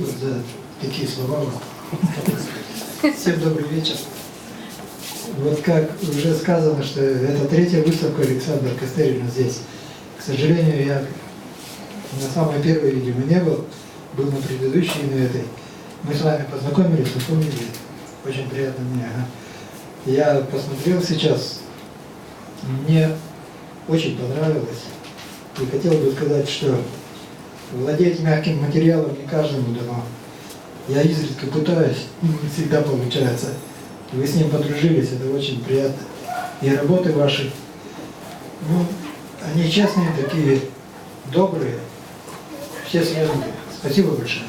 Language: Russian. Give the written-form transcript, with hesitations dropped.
За такие слова. Всем добрый вечер. Вот как уже сказано, что это третья выставка Александра Костерина здесь. К сожалению, я на самой первой, видимо, не был на предыдущей, на этой. Мы с вами познакомились, напомнили. Очень приятно мне. Я посмотрел сейчас, мне очень понравилось. И хотел бы сказать, что владеть мягким материалом не каждому дано. Я изредка пытаюсь, не всегда получается. Вы с ним подружились, это очень приятно. И работы ваши, они честные такие, добрые, все свежие. Спасибо большое.